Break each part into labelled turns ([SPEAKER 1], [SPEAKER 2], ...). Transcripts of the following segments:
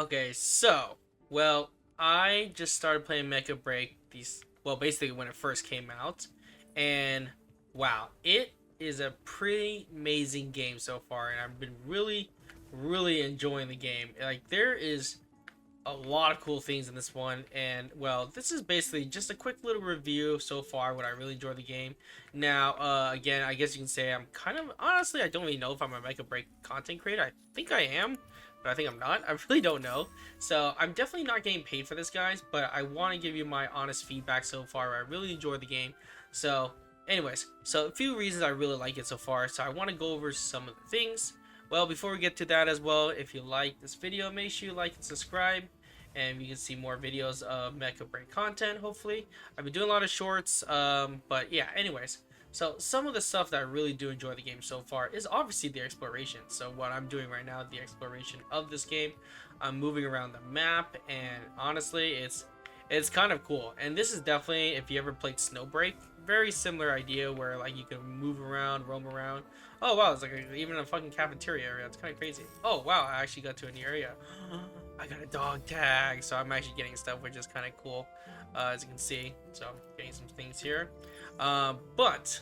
[SPEAKER 1] Okay, so, well, I just started playing Mecha Break basically when it first came out, and wow, it is a pretty amazing game so far, and I've been really enjoying the game. Like, there is a lot of cool things in this one, and well, this is basically just a quick little review so far what I really enjoy the game. Now, again, I guess you can say I'm kind of honestly, I don't really know if I'm a Mecha Break content creator. I think I am, but I think I'm not. I really don't know. So I'm definitely not getting paid for this, guys, but I want to give you my honest feedback so far. I really enjoy the game. So anyways, so a few reasons I really like it so far. So I want to go over some of the things. Well, before we get to that as well, if you like this video, make sure you like and subscribe, and you can see more videos of Mecha Break content, hopefully. I've been doing a lot of shorts, but yeah, anyways. So some of the stuff that I really do enjoy the game so far is obviously the exploration. So what I'm doing right now, the exploration of this game. I'm moving around the map, and honestly, it's kind of cool. And this is definitely, if you ever played Snowbreak, very similar idea where like you can move around, roam around. Oh wow, it's like even a fucking cafeteria area. It's kind of crazy. Oh wow, I actually got to a new area. I got a dog tag, so I'm actually getting stuff, which is kind of cool, as you can see. So I'm getting some things here, but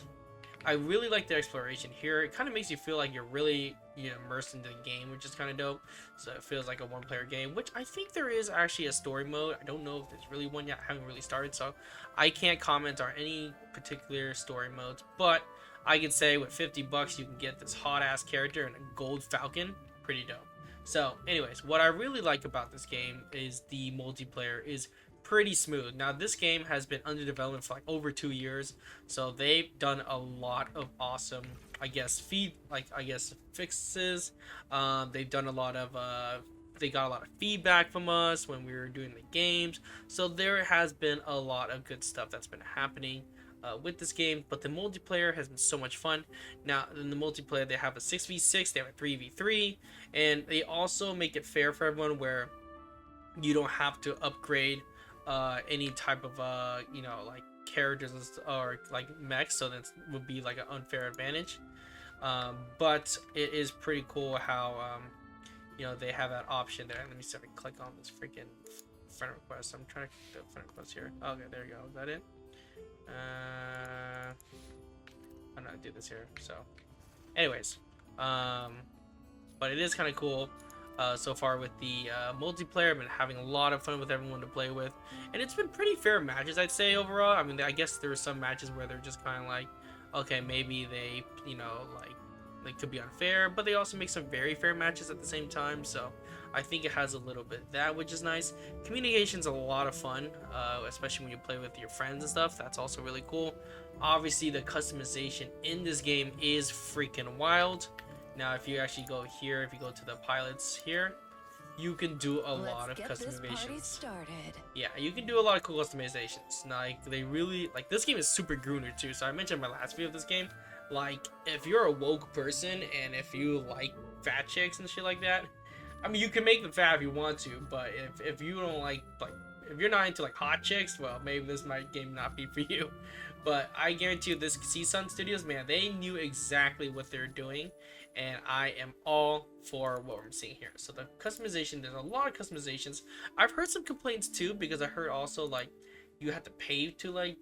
[SPEAKER 1] I really like the exploration here. It kind of makes you feel like you're really immersed into the game, which is kind of dope. So it feels like a one-player game, which I think there is actually a story mode. I don't know if there's really one yet. I haven't really started, so I can't comment on any particular story modes. But I could say with 50 bucks, you can get this hot-ass character and a gold falcon. Pretty dope. So, anyways, what I really like about this game is the multiplayer is pretty smooth. Now, this game has been under development for like over 2 years, so they've done a lot of awesome, I guess, fixes. They've done a lot of, they got a lot of feedback from us when we were doing the games, so there has been a lot of good stuff that's been happening with this game. But the multiplayer has been so much fun. Now in the multiplayer, they have a 6v6, they have a 3v3, and they also make it fair for everyone where you don't have to upgrade any type of like characters or like mechs, so that would be like an unfair advantage. But it is pretty cool how they have that option there. Let me see if I can click on this freaking friend request. I'm trying to click the friend request here. Okay, there you go. Is that it? I'm not do this here. So anyways, but it is kind of cool so far with the multiplayer. I've been having a lot of fun with everyone to play with, and it's been pretty fair matches, I'd say, overall. I mean, I guess there are some matches where they're just kind of like, okay, maybe they like they could be unfair, but they also make some very fair matches at the same time. So I think it has a little bit of that, which is nice. Communication's a lot of fun, especially when you play with your friends and stuff. That's also really cool. Obviously, the customization in this game is freaking wild. Now, if you actually go here, if you go to the pilots here, you can do a lot of customizations. Yeah, you can do a lot of cool customizations. Like, they really, like, this game is super grooner too. So I mentioned in my last video of this game, like, if you're a woke person and if you like fat chicks and shit like that, I mean, you can make them fat if you want to, but if you don't like if you're not into like hot chicks, well, maybe this game not be for you. But I guarantee you, this S.H.A.D.O.W Studios, man, they knew exactly what they're doing, and I am all for what we're seeing here. So the customization, there's a lot of customizations. I've heard some complaints too, because I heard also like you have to pay to like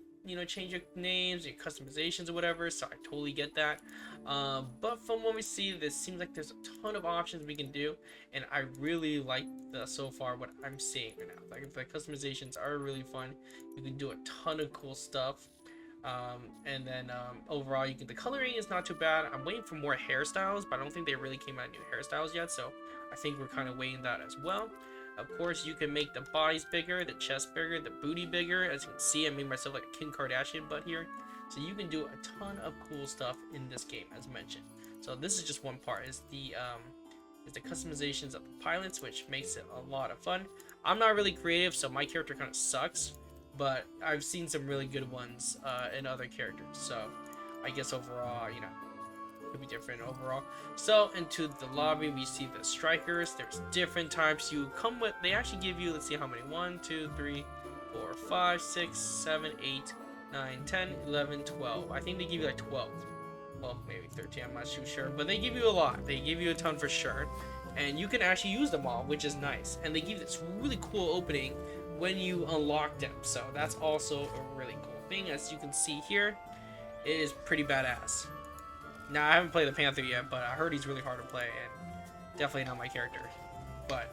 [SPEAKER 1] change your names, your customizations or whatever. So I totally get that. But from what we see, this seems like there's a ton of options we can do, and I really like so far what I'm seeing right now. Like, the customizations are really fun. You can do a ton of cool stuff. And then overall, the coloring is not too bad. I'm waiting for more hairstyles, but I don't think they really came out new hairstyles yet, so I think we're kind of waiting that as well. Of course, you can make the bodies bigger, the chest bigger, the booty bigger. As you can see, I made myself like a Kim Kardashian butt here. So you can do a ton of cool stuff in this game, as mentioned. So this is just one part, is the customizations of the pilots, which makes it a lot of fun. I'm not really creative, so my character kind of sucks, but I've seen some really good ones in other characters. So I guess overall, could be different overall. So into the lobby, we see the strikers. There's different types you come with. They actually give you, let's see how many, 1 2 3 4 5 6 7 8 9 10 11 12. I think they give you like 12, well, maybe 13, I'm not too sure, but they give you a lot. They give you a ton for sure. and you can actually use them all, which is nice. And they give this really cool opening when you unlock them, so that's also a really cool thing. As you can see here, it is pretty badass. Now, I haven't played the Panther yet, but I heard he's really hard to play, and definitely not my character. But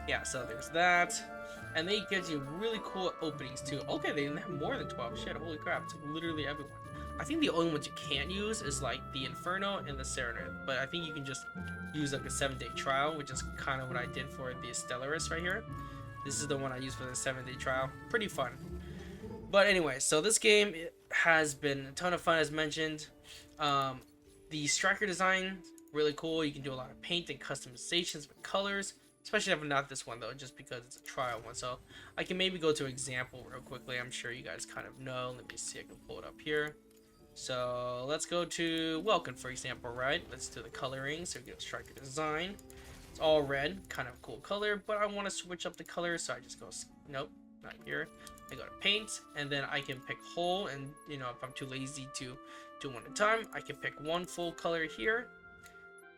[SPEAKER 1] yeah, so there's that. And they give you really cool openings too. Okay, they have more than 12. Shit, holy crap, it's like everyone. I think the only ones you can't use is like the Inferno and the Serenade. But I think you can just use like a 7-day trial, which is kind of what I did for the Stellaris right here. This is the one I used for the 7-day trial. Pretty fun. But anyway, so this game has been a ton of fun as mentioned. The striker design, really cool. You can do a lot of paint and customizations with colors. Especially if not this one though, just because it's a trial one. So I can maybe go to an example real quickly. I'm sure you guys kind of know. Let me see, I can pull it up here. So let's go to Welcome, for example, right? Let's do the coloring. So we get striker design. It's all red, kind of cool color, but I want to switch up the color, so I just go, nope, not here. I go to paint, and then I can pick whole, and you know, if I'm too lazy to do one at a time, I can pick one full color here.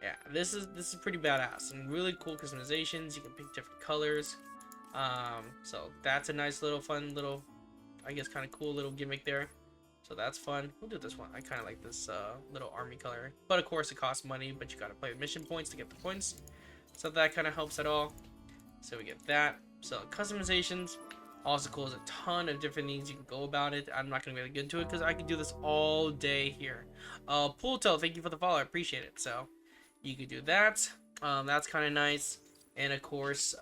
[SPEAKER 1] Yeah, this is pretty badass and really cool customizations. You can pick different colors. So that's a nice little fun little, I guess, kind of cool little gimmick there. So that's fun. We'll do this one. I kind of like this little army color, but of course it costs money. But you got to play with mission points to get the points. So that kind of helps at all. So we get that. So customizations, also cool. There's a ton of different things you can go about it. I'm not gonna really get into it because I could do this all day here. Poolto, thank you for the follow. I appreciate it. So you could do that. That's kind of nice. And of course,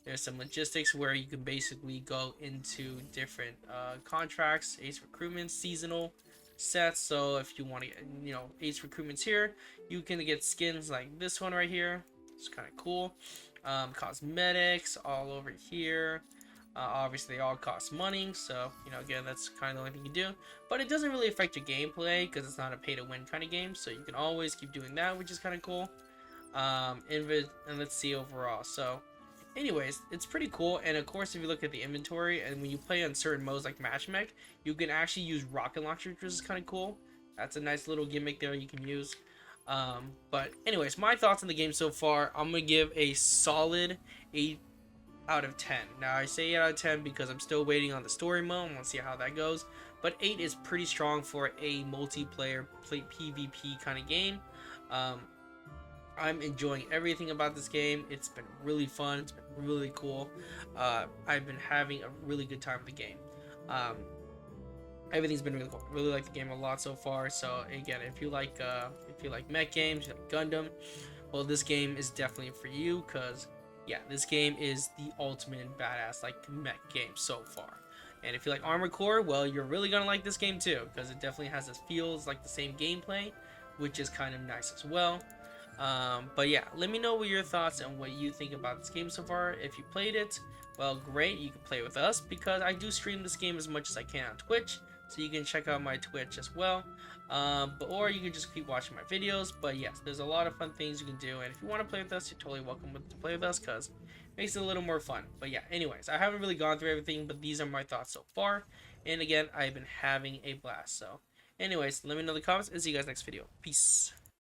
[SPEAKER 1] there's some logistics where you can basically go into different contracts, ace recruitment, seasonal sets. So if you want to get, you know, ace recruitments here, you can get skins like this one right here. It's kind of cool. Cosmetics all over here. Obviously, they all cost money, so you know, again, that's kind of the only thing you do. But it doesn't really affect your gameplay because it's not a pay-to-win kind of game, so you can always keep doing that, which is kind of cool. And let's see overall. So, anyways, it's pretty cool. And of course, if you look at the inventory, and when you play on certain modes like Match Mech, you can actually use rocket launchers, which is kind of cool. That's a nice little gimmick there you can use. But anyways, my thoughts on the game so far, I'm gonna give a solid 8 out of 10. Now I say 8 out of 10 because I'm still waiting on the story mode. I want to see how that goes, but 8 is pretty strong for a multiplayer PvP kind of game. I'm enjoying everything about this game. It's been really fun. It's been really cool. I've been having a really good time with the game. Everything's been really cool. Really like the game a lot so far. So again, if you like mech games, you like Gundam, well, this game is definitely for you because yeah, this game is the ultimate badass like mech game so far. And if you like Armored Core, well, you're really gonna like this game too because it definitely has this feels like the same gameplay, which is kind of nice as well. But yeah, let me know what your thoughts and what you think about this game so far. If you played it, well, great, you can play with us because I do stream this game as much as I can on Twitch, so you can check out my Twitch as well. Or you can just keep watching my videos. But yes, there's a lot of fun things you can do, and if you want to play with us, you're totally welcome to play with us because it makes it a little more fun. But yeah, anyways, I haven't really gone through everything, but these are my thoughts so far, and again, I've been having a blast. So anyways, let me know in the comments and see you guys next video. Peace.